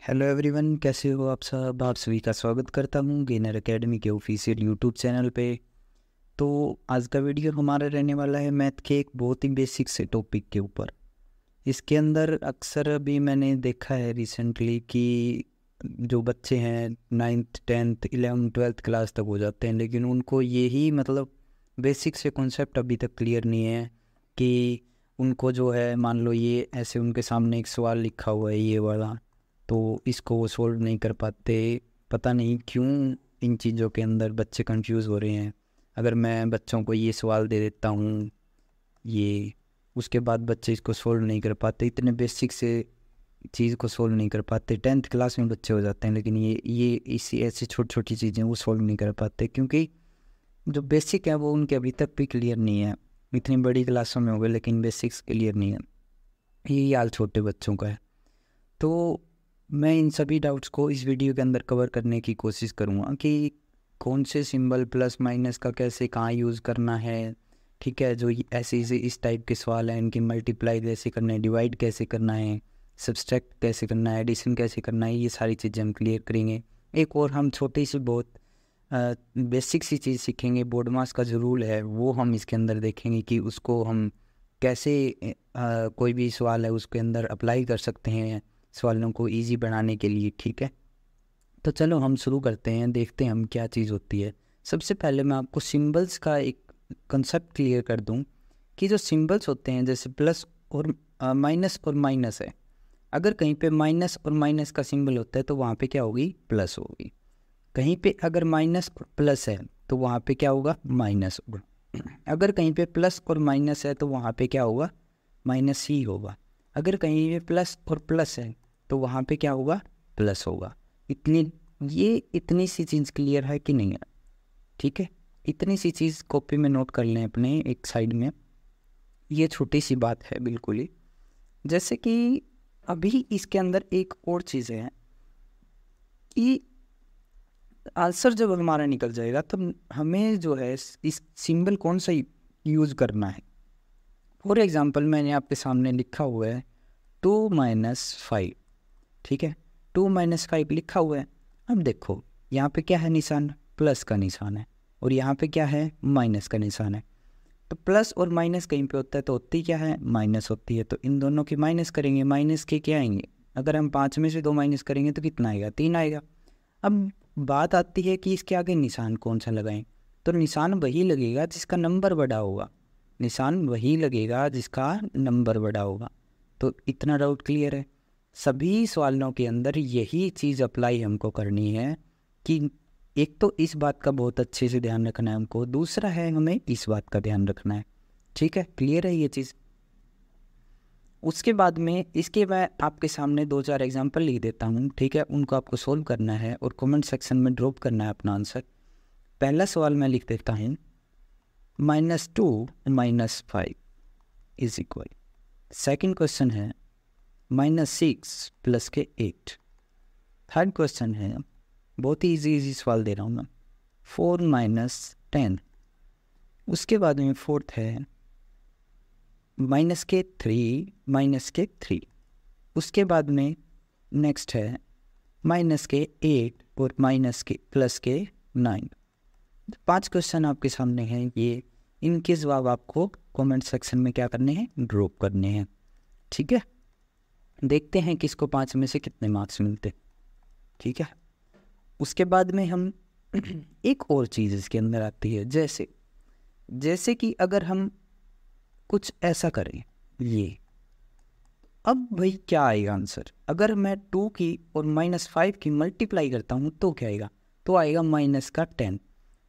Hello everyone, कैसे हो आप सब। आप सभी का स्वागत करता हूँ गेनर एकेडमी के ऑफिशियल यूट्यूब चैनल पे। तो आज का वीडियो हमारा रहने वाला है मैथ के एक बहुत ही बेसिक से टॉपिक के ऊपर। इसके अंदर अक्सर अभी मैंने देखा है रिसेंटली कि जो बच्चे हैं 9th 10th 11th 12th class तक हो जाते हैं, लेकिन उनको यही बेसिक से कॉन्सेप्ट अभी तक क्लियर नहीं है कि उनको जो है, मान लो ये ऐसे उनके सामने एक सवाल लिखा हुआ है ये वाला, तो इसको वो सोल्व नहीं कर पाते। पता नहीं क्यों इन चीज़ों के अंदर बच्चे कंफ्यूज हो रहे हैं। अगर मैं बच्चों को ये सवाल दे देता हूँ ये, उसके बाद बच्चे इसको सोल्व नहीं कर पाते, इतने बेसिक से चीज़ को सोल्व नहीं कर पाते। 10th क्लास में बच्चे हो जाते हैं, लेकिन ये इसी ऐसी छोटी छोटी चीज़ें वो सोल्व नहीं कर पाते, क्योंकि जो बेसिक है वो उनके अभी तक भी क्लियर नहीं है। इतनी बड़ी क्लासों में हो गए लेकिन बेसिक्स क्लियर नहीं है। यही हाल छोटे बच्चों का है। तो मैं इन सभी डाउट्स को इस वीडियो के अंदर कवर करने की कोशिश करूँगा कि कौन से सिंबल प्लस माइनस का कैसे कहाँ यूज़ करना है। ठीक है, जो ऐसे इस टाइप के सवाल हैं इनकी मल्टीप्लाई कैसे करना है, डिवाइड कैसे करना है, सब्सट्रैक्ट कैसे करना है, एडिशन कैसे करना है, ये सारी चीज़ें हम क्लियर करेंगे। एक और हम छोटी सी बहुत बेसिक सी चीज़ सीखेंगे, बोर्ड मास का जो रूल है वो हम इसके अंदर देखेंगे कि उसको हम कैसे कोई भी सवाल है उसके अंदर अप्लाई कर सकते हैं सवालों को इजी बनाने के लिए। ठीक है, तो चलो हम शुरू करते हैं, देखते हैं हम क्या चीज़ होती है। सबसे पहले मैं आपको सिंबल्स का एक कंसेप्ट क्लियर कर दूं कि जो सिंबल्स होते हैं जैसे प्लस और माइनस है, अगर कहीं पे माइनस और माइनस का सिंबल होता है तो वहाँ पे क्या होगी, प्लस होगी। कहीं पे अगर माइनस और प्लस है तो वहाँ पे क्या होगा, माइनस होगा। अगर कहीं पे प्लस और माइनस है तो वहाँ पे क्या होगा, माइनस ही होगा। अगर कहीं पे प्लस और प्लस है तो वहाँ पे क्या होगा, प्लस होगा। इतनी सी चीज़ क्लियर है कि नहीं है। ठीक है, इतनी सी चीज़ कॉपी में नोट कर लें अपने एक साइड में। ये छोटी सी बात है बिल्कुल ही। जैसे कि अभी इसके अंदर एक और चीज़ है कि आंसर जब हमारा निकल जाएगा तब हमें जो है इस सिंबल कौन सा यूज़ करना है। फॉर एग्ज़ाम्पल मैंने आपके सामने लिखा हुआ है 2-5। ठीक है, 2-5 लिखा हुआ है। अब देखो यहाँ पे क्या है, निशान प्लस का निशान है, और यहाँ पे क्या है, माइनस का निशान है। तो प्लस और माइनस कहीं पे होता है तो होती क्या है, माइनस होती है। तो इन दोनों की माइनस करेंगे, माइनस के क्या आएंगे, अगर हम 5 में से 2 माइनस करेंगे तो कितना आएगा, 3 आएगा। अब बात आती है कि इसके आगे निशान कौन सा लगाएं। तो निशान वही लगेगा जिसका नंबर बड़ा होगा, निशान वही लगेगा जिसका नंबर बड़ा होगा। तो इतना डाउट क्लियर है। सभी सवालों के अंदर यही चीज़ अप्लाई हमको करनी है कि एक तो इस बात का बहुत अच्छे से ध्यान रखना है हमको, दूसरा है हमें इस बात का ध्यान रखना है। ठीक है, क्लियर है ये चीज़। उसके बाद में इसके मैं आपके सामने 2-4 एग्जांपल लिख देता हूँ। ठीक है, उनको आपको सोल्व करना है और कमेंट सेक्शन में ड्रॉप करना है अपना आंसर। पहला सवाल मैं लिख देता हूँ, -2 -5 इज इक्वल। सेकेंड क्वेश्चन है -6 प्लस के 8। थर्ड क्वेश्चन है, बहुत ही इजी सवाल दे रहा हूँ मैं, 4 -10। उसके बाद में फोर्थ है -3 उसके बाद में नेक्स्ट है -8 और +9। 5 क्वेश्चन आपके सामने हैं ये, इनके जवाब आपको कमेंट सेक्शन में क्या करने हैं, ड्रॉप करने हैं। ठीक है, देखते हैं किसको 5 में से कितने मार्क्स मिलते। ठीक है, उसके बाद में हम एक और चीज़ इसके अंदर आती है, जैसे कि अगर हम कुछ ऐसा करें ये, अब भाई क्या आएगा आंसर। अगर मैं 2 की और -5 की मल्टीप्लाई करता हूँ तो क्या आएगा, तो आएगा -10,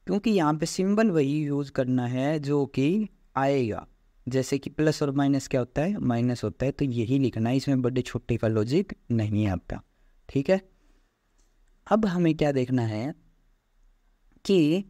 क्योंकि यहाँ पे सिंबल वही यूज़ करना है जो कि आएगा। जैसे कि प्लस और माइनस क्या होता है, माइनस होता है, तो यही लिखना है, इसमें बड़े छोटे का लॉजिक नहीं है आपका। ठीक है, अब हमें क्या देखना है कि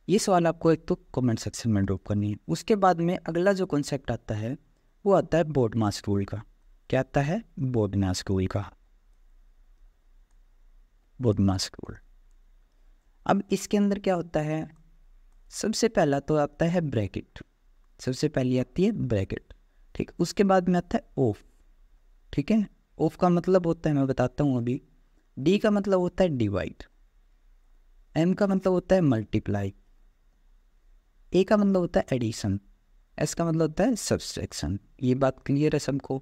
ये सवाल आपको एक तो कमेंट सेक्शन में ड्रॉप करनी है। उसके बाद में अगला जो कॉन्सेप्ट आता है वो आता है बोर्ड मास रूल का। क्या आता है, बोर्ड मास रूल का, बोर्ड मास रूल। अब इसके अंदर क्या होता है, सबसे पहला तो आता है ब्रैकेट, सबसे पहली आती है ब्रैकेट। ठीक, उसके बाद में आता है ऑफ। ठीक है, ऑफ का मतलब होता है, मैं बताता हूँ अभी, डी का मतलब होता है डिवाइड, एम का मतलब होता है मल्टीप्लाई, ए का मतलब होता है एडिशन, एस का मतलब होता है सब्सट्रैक्शन। ये बात क्लियर है सबको?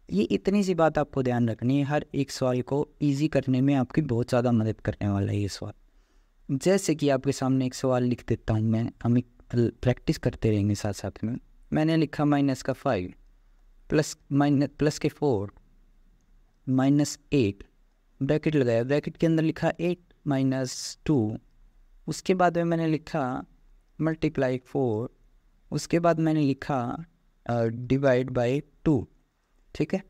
ये इतनी सी बात आपको ध्यान रखनी है, हर एक सवाल को इजी करने में आपकी बहुत ज़्यादा मदद करने वाला है ये सवाल। जैसे कि आपके सामने एक सवाल लिख देता हूँ मैं, हम प्रैक्टिस करते रहेंगे साथ साथ में। मैंने लिखा -5 प्लस के 4 -8, ब्रैकेट लगाया, ब्रैकेट के अंदर लिखा 8 - 2, उसके बाद में मैंने लिखा मल्टीप्लाई 4, उसके बाद मैंने लिखा डिवाइड बाय 2। ठीक है,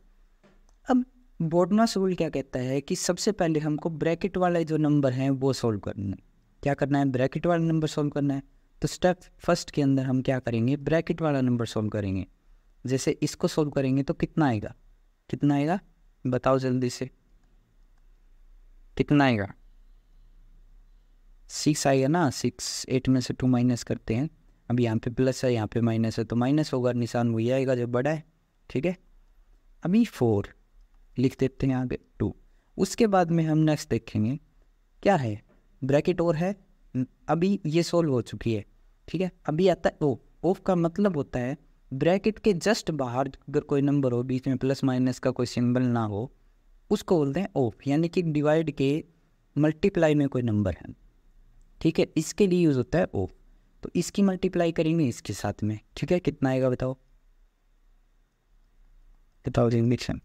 अब बोडनॉस रूल क्या कहता है कि सबसे पहले हमको ब्रैकेट वाले जो नंबर हैं वो सॉल्व करना है। क्या करना है? ब्रैकेट वाला नंबर सॉल्व करना है। तो स्टेप फर्स्ट के अंदर हम क्या करेंगे? ब्रैकेट वाला नंबर सॉल्व करेंगे। जैसे इसको सॉल्व करेंगे तो कितना आएगा? कितना आएगा बताओ जल्दी से, कितना आएगा? 6 आएगा ना। 6, 8 में से 2 माइनस करते हैं। अब यहाँ पे प्लस है, यहाँ पे माइनस है, तो माइनस होगा, निशान वही आएगा जो बड़ा है। ठीक है, अभी 4 लिख देते हैं आगे 2। उसके बाद में हम नेक्स्ट देखेंगे क्या है, ब्रैकेट और है, अभी ये सोल्व हो चुकी है। ठीक है, अभी आता है ओ। ऑफ का मतलब होता है ब्रैकेट के जस्ट बाहर अगर कोई नंबर हो, बीच में प्लस माइनस का कोई सिंबल ना हो, उसको बोलते हैं ऑफ, यानी कि डिवाइड के मल्टीप्लाई में कोई नंबर है। ठीक है, इसके लिए यूज़ होता है ऑफ। तो इसकी मल्टीप्लाई करेंगे इसके साथ में। ठीक है, कितना आएगा बताओ, बताओ रिएक्शन।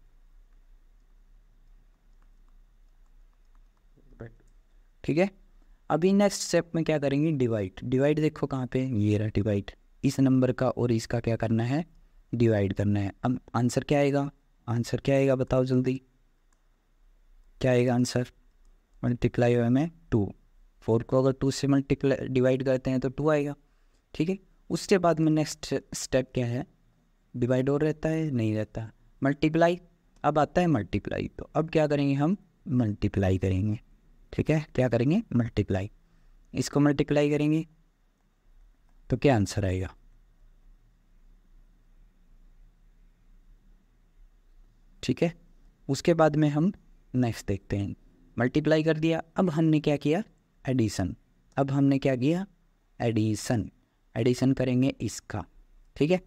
ठीक है, अभी नेक्स्ट स्टेप में क्या करेंगे? डिवाइड। डिवाइड देखो कहाँ पे, ये रहा डिवाइड। इस नंबर का और इसका क्या करना है? डिवाइड करना है। अब आंसर क्या आएगा? आंसर क्या आएगा बताओ जल्दी, क्या आएगा आंसर? मल्टीप्लाई हुआ में 2, 4 को अगर 2 से मल्टीप्लाई डिवाइड करते हैं तो 2 आएगा। ठीक है, उसके बाद में नेक्स्ट स्टेप क्या है? डिवाइड और रहता है? नहीं रहता। मल्टीप्लाई, अब आता है मल्टीप्लाई। तो अब क्या करेंगे हम? मल्टीप्लाई करेंगे। ठीक है, क्या करेंगे? मल्टीप्लाई। इसको मल्टीप्लाई करेंगे तो क्या आंसर आएगा? ठीक है, उसके बाद में हम नेक्स्ट देखते हैं। मल्टीप्लाई कर दिया, अब हमने क्या किया? एडिशन। अब हमने क्या किया? एडिशन। एडिशन करेंगे इसका। ठीक है,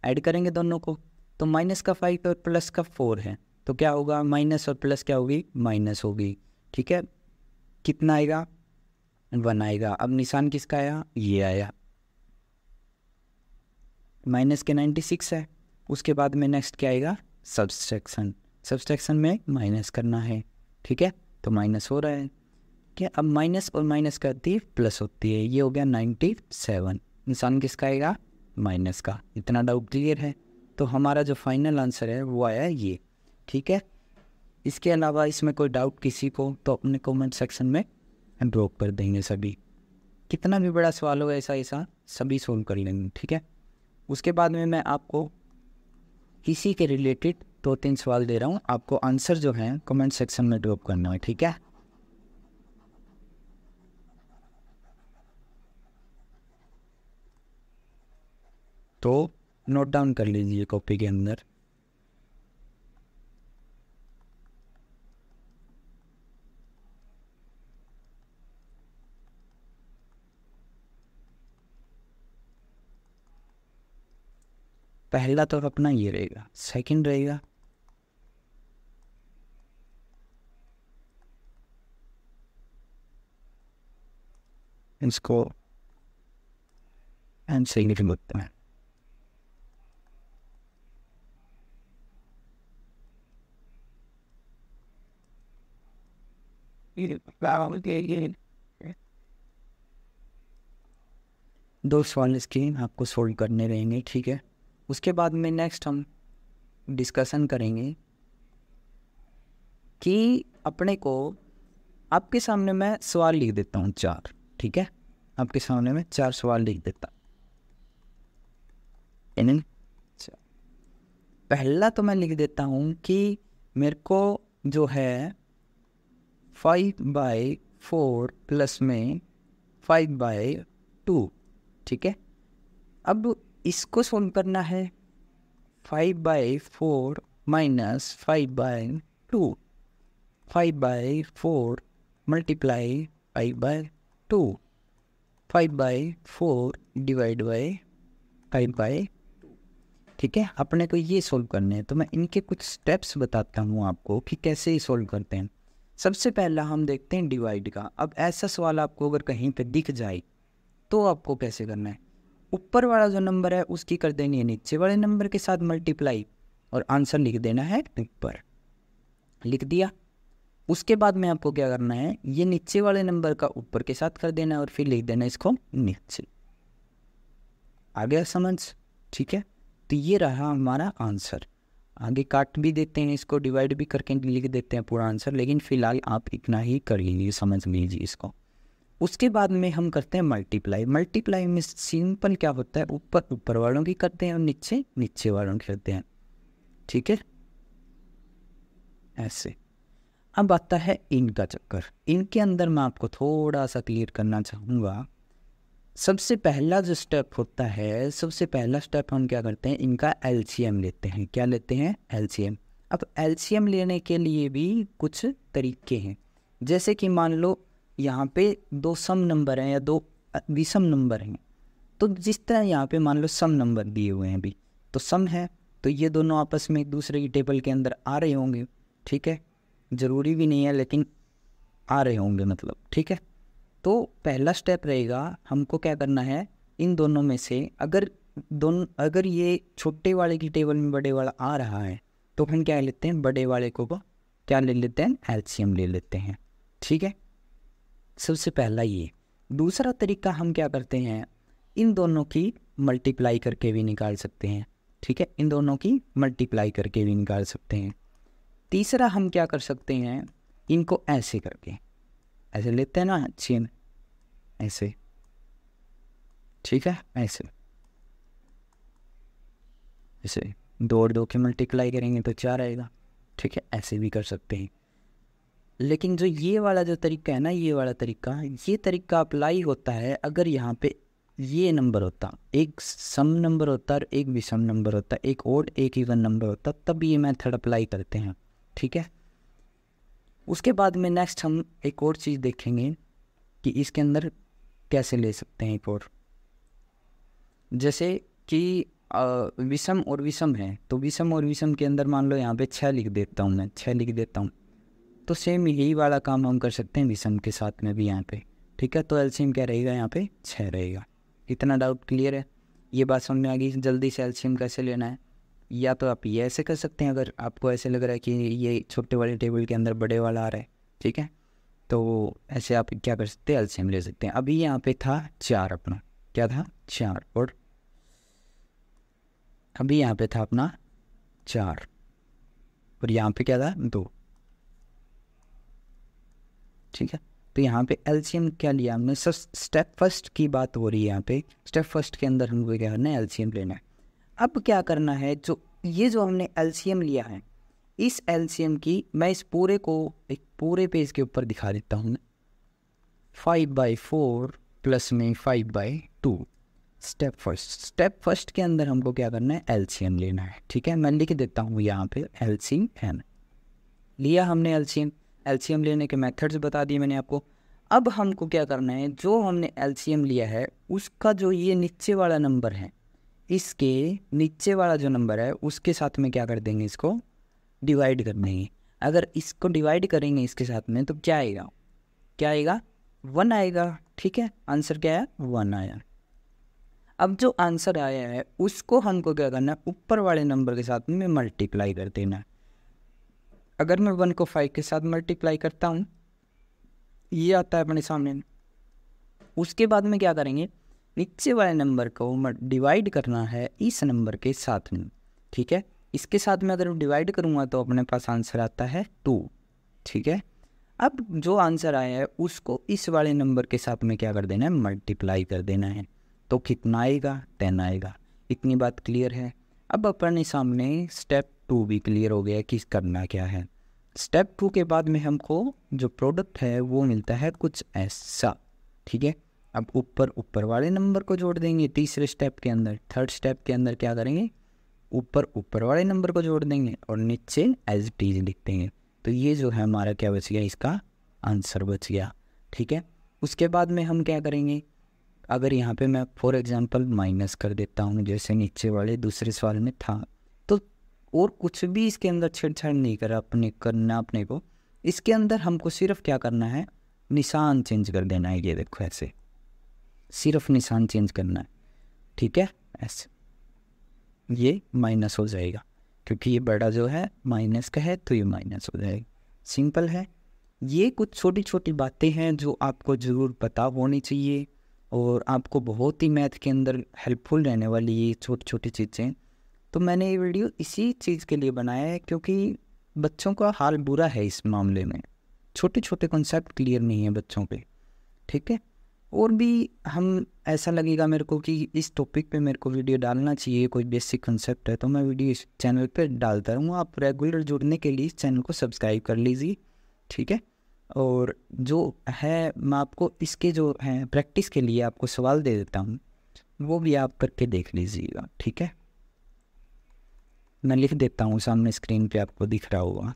ऐड करेंगे दोनों को। तो माइनस का 5 और प्लस का 4 है, तो क्या होगा? माइनस और प्लस क्या होगी? माइनस होगी। ठीक है, कितना आएगा? 1 आएगा। अब निशान किसका आया? ये आया, माइनस के 96 है। उसके बाद में नेक्स्ट क्या आएगा? सब्सट्रैक्शन। सब्सट्रैक्शन में माइनस करना है। ठीक है, तो माइनस हो रहा है क्या? अब माइनस और माइनस करती है प्लस होती है, ये हो गया 97। निशान किसका आएगा? माइनस का। इतना डाउट क्लियर है? तो हमारा जो फाइनल आंसर है वो आया ये। ठीक है, इसके अलावा इसमें कोई डाउट किसी को तो अपने कमेंट सेक्शन में ड्रॉप कर देंगे सभी। कितना भी बड़ा सवाल हो ऐसा ऐसा सभी सोल्व कर लेंगे। ठीक है, उसके बाद में मैं आपको इसी के रिलेटेड 2-3 सवाल दे रहा हूँ, आपको आंसर जो है कमेंट सेक्शन में ड्रॉप करना है। ठीक है, तो नोट डाउन कर लीजिए कॉपी के अंदर। पहला तो अपना ये रहेगा, सेकंड रहेगा इसको एंड सिग्निफिकेंट होता है। दो सवाल इसके आपको सोल्व करने रहेंगे। ठीक है, उसके बाद में नेक्स्ट हम डिस्कशन करेंगे कि अपने को, आपके सामने मैं सवाल लिख देता हूँ 4। ठीक है, आपके सामने मैं 4 सवाल लिख देता। पहला तो मैं लिख देता हूँ कि मेरे को जो है 5/4 प्लस में 5/2। ठीक है, अब इसको सोल्व करना है 5/4 माइनस 5/2, 5/4 मल्टीप्लाई 5/2, 5/4 डिवाइड बाई 5/2। ठीक है, अपने को ये सोल्व करने हैं, तो मैं इनके कुछ स्टेप्स बताता हूँ आपको कि कैसे ही सोल्व करते हैं। सबसे पहला हम देखते हैं डिवाइड का। अब ऐसा सवाल आपको अगर कहीं पे दिख जाए तो आपको कैसे करना है, ऊपर वाला जो नंबर है उसकी कर देनी है नीचे वाले नंबर के साथ मल्टीप्लाई और आंसर लिख देना है ऊपर। लिख दिया। उसके बाद में आपको क्या करना है, ये नीचे वाले नंबर का ऊपर के साथ कर देना है और फिर लिख देना है इसको नीचे। आ गया समझ? ठीक है, तो ये रहा हमारा आंसर। आगे काट भी देते हैं इसको, डिवाइड भी करके लिख देते हैं पूरा आंसर, लेकिन फिलहाल आप इतना ही कर लीजिए, समझ लीजिए इसको। उसके बाद में हम करते हैं मल्टीप्लाई। मल्टीप्लाई में सिंपल क्या होता है, ऊपर ऊपर वालों की करते हैं और नीचे नीचे वालों की करते हैं। ठीक है, ऐसे। अब आता है इनका चक्कर। इनके अंदर मैं आपको थोड़ा सा क्लियर करना चाहूँगा। सबसे पहला जो स्टेप होता है, सबसे पहला स्टेप हम क्या करते हैं, इनका एलसीएम लेते हैं। क्या लेते हैं? एलसीएम। अब एलसीएम लेने के लिए भी कुछ तरीके हैं। जैसे कि मान लो यहाँ पे दो सम नंबर हैं या दो विषम नंबर हैं, तो जिस तरह यहाँ पे मान लो सम नंबर दिए हुए हैं, भी तो सम है, तो ये दोनों आपस में एक दूसरे की टेबल के अंदर आ रहे होंगे। ठीक है, ज़रूरी भी नहीं है लेकिन आ रहे होंगे मतलब। ठीक है, तो पहला स्टेप रहेगा, हमको क्या करना है, इन दोनों में से अगर ये छोटे वाले की टेबल में बड़े वाला आ रहा है तो हम क्या लेते हैं, बड़े वाले को क्या ले लेते हैं, एलसीएम ले लेते हैं। ठीक है, सबसे पहला ये। दूसरा तरीका हम क्या करते हैं, इन दोनों की मल्टीप्लाई करके भी निकाल सकते हैं। ठीक है, इन दोनों की मल्टीप्लाई करके भी निकाल सकते हैं। तीसरा हम क्या कर सकते हैं, इनको ऐसे करके, ऐसे लेते हैं ना एलसीएम, ऐसे। ठीक है, ऐसे ऐसे 2 और 2 की मल्टीप्लाई करेंगे तो 4 आएगा। ठीक है, ऐसे भी कर सकते हैं। लेकिन जो ये वाला जो तरीका है ना, ये वाला तरीका, ये तरीका अप्लाई होता है अगर यहाँ पे ये नंबर होता, एक सम नंबर होता और एक विषम नंबर होता, एक ओड एक इवन नंबर होता, तब ये मेथड अप्लाई करते हैं। ठीक है, उसके बाद में नेक्स्ट हम एक और चीज़ देखेंगे कि इसके अंदर कैसे ले सकते हैं एक और। जैसे कि विषम और विषम है, तो विषम और विषम के अंदर मान लो यहाँ पे 6 लिख देता हूँ मैं, 6 लिख देता हूँ, तो सेम यही वाला काम हम कर सकते हैं विषम के साथ में भी यहाँ पे। ठीक है, तो एलसीएम क्या रहेगा, यहाँ पे 6 रहेगा। इतना डाउट क्लियर है? ये बात समझ में आ गई? जल्दी से एलसीएम कैसे लेना है, या तो आप ये ऐसे कर सकते हैं अगर आपको ऐसे लग रहा है कि ये छोटे वाले टेबल के अंदर बड़े वाला आ रहा है। ठीक है, तो ऐसे आप क्या कर सकते हैं, एलसीएम ले सकते हैं। अभी यहाँ पे था 4 अपना, क्या था, 4, और अभी यहाँ पे था अपना 4 और यहाँ पे क्या था, 2। ठीक है, तो यहाँ पे एलसीएम क्या लिया हमने, सब स्टेप फर्स्ट की बात हो रही है यहाँ पे। स्टेप फर्स्ट के अंदर हमको क्या करना है, एलसीएम लेना है। अब क्या करना है, जो हमने एलसीएम लिया है, इस एलसीएम की मैं इस पूरे को एक पूरे पेज के ऊपर दिखा देता हूँ। 5/4 प्लस में 5/2। स्टेप फर्स्ट के अंदर हमको क्या करना है, एलसीएम लेना है। ठीक है, मैं लिख देता हूँ यहाँ पे एलसीएम लिया हमने। एलसीएम लेने के मेथड्स बता दिए मैंने आपको। अब हमको क्या करना है, जो हमने एलसीएम लिया है उसका जो ये नीचे वाला नंबर है, इसके नीचे वाला जो नंबर है उसके साथ में क्या कर देंगे, इसको डिवाइड कर देंगे। अगर इसको डिवाइड करेंगे इसके साथ में तो क्या आएगा, 1 आएगा। ठीक है, आंसर क्या है, 1 आया। अब जो आंसर आया है उसको हमको क्या करना है, ऊपर वाले नंबर के साथ में मल्टीप्लाई कर देना है। अगर मैं 1 को 5 के साथ मल्टीप्लाई करता हूँ, ये आता है अपने सामने। उसके बाद में क्या करेंगे, नीचे वाले नंबर को डिवाइड करना है इस नंबर के साथ में। ठीक है, इसके साथ में अगर डिवाइड करूँगा तो अपने पास आंसर आता है 2। ठीक है, अब जो आंसर आया है उसको इस वाले नंबर के साथ में क्या कर देना है, मल्टीप्लाई कर देना है। तो कितना आएगा, 10 आएगा। इतनी बात क्लियर है? अब अपने सामने स्टेप 2 भी क्लियर हो गया कि करना क्या है। स्टेप 2 के बाद में हमको जो प्रोडक्ट है वो मिलता है कुछ ऐसा। ठीक है, अब ऊपर वाले नंबर को जोड़ देंगे तीसरे स्टेप के अंदर। थर्ड स्टेप के अंदर क्या करेंगे, ऊपर ऊपर वाले नंबर को जोड़ देंगे और नीचे एज इट इज लिख देंगे। तो ये जो है हमारा क्या बच गया, इसका आंसर बच गया। ठीक है, उसके बाद में हम क्या करेंगे, अगर यहाँ पे मैं फॉर एग्जांपल माइनस कर देता हूँ जैसे नीचे वाले दूसरे सवाल में था, तो और कुछ भी इसके अंदर छेड़छाड़ नहीं करना अपने को। इसके अंदर हमको सिर्फ क्या करना है, निशान चेंज कर देना है। ये देखो ऐसे सिर्फ निशान चेंज करना है। ठीक है, ऐसे ये माइनस हो जाएगा क्योंकि ये बड़ा जो है माइनस का है तो ये माइनस हो जाएगा। सिंपल है। ये कुछ छोटी छोटी बातें हैं जो आपको ज़रूर पता होनी चाहिए और आपको बहुत ही मैथ के अंदर हेल्पफुल रहने वाली ये छोटी छोटी चीज़ें। तो मैंने ये वीडियो इसी चीज़ के लिए बनाया है क्योंकि बच्चों का हाल बुरा है इस मामले में, छोटे छोटे कॉन्सेप्ट क्लियर नहीं है बच्चों पे। ठीक है, और भी हम ऐसा लगेगा मेरे को कि इस टॉपिक पे मेरे को वीडियो डालना चाहिए, कोई बेसिक कंसेप्ट है तो मैं वीडियो इस चैनल पे डालता रहूँगा। आप रेगुलर जुड़ने के लिए इस चैनल को सब्सक्राइब कर लीजिए। ठीक है, और जो है मैं आपको इसके जो हैं प्रैक्टिस के लिए आपको सवाल दे देता हूँ, वो भी आप करके देख लीजिएगा। ठीक है, मैं लिख देता हूँ सामने स्क्रीन पे आपको दिख रहा होगा,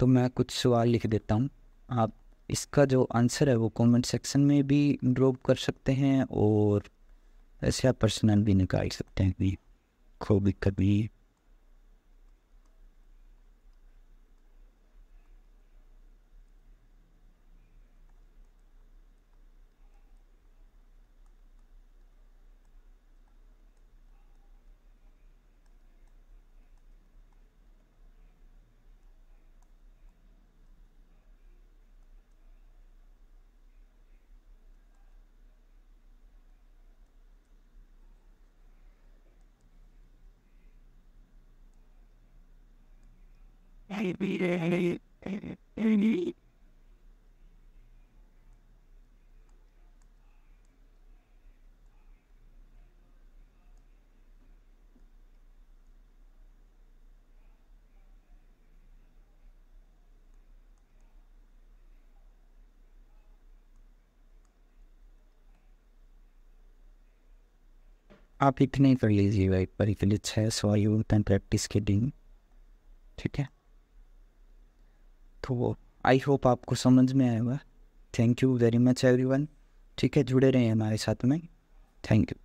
तो मैं कुछ सवाल लिख देता हूँ। आप इसका जो आंसर है वो कमेंट सेक्शन में भी ड्रॉप कर सकते हैं और ऐसे आप पर्सनल भी निकाल सकते हैं भी, कोई दिक्कत नहीं है। आप इतने कर लीजिएगा, एक बार के लिए 6 सवाल होते हैं प्रैक्टिस के दिन। ठीक है, तो आई होप आपको समझ में आएगा। Thank you very much everyone. ठीक है, जुड़े रहें हमारे साथ में। Thank you.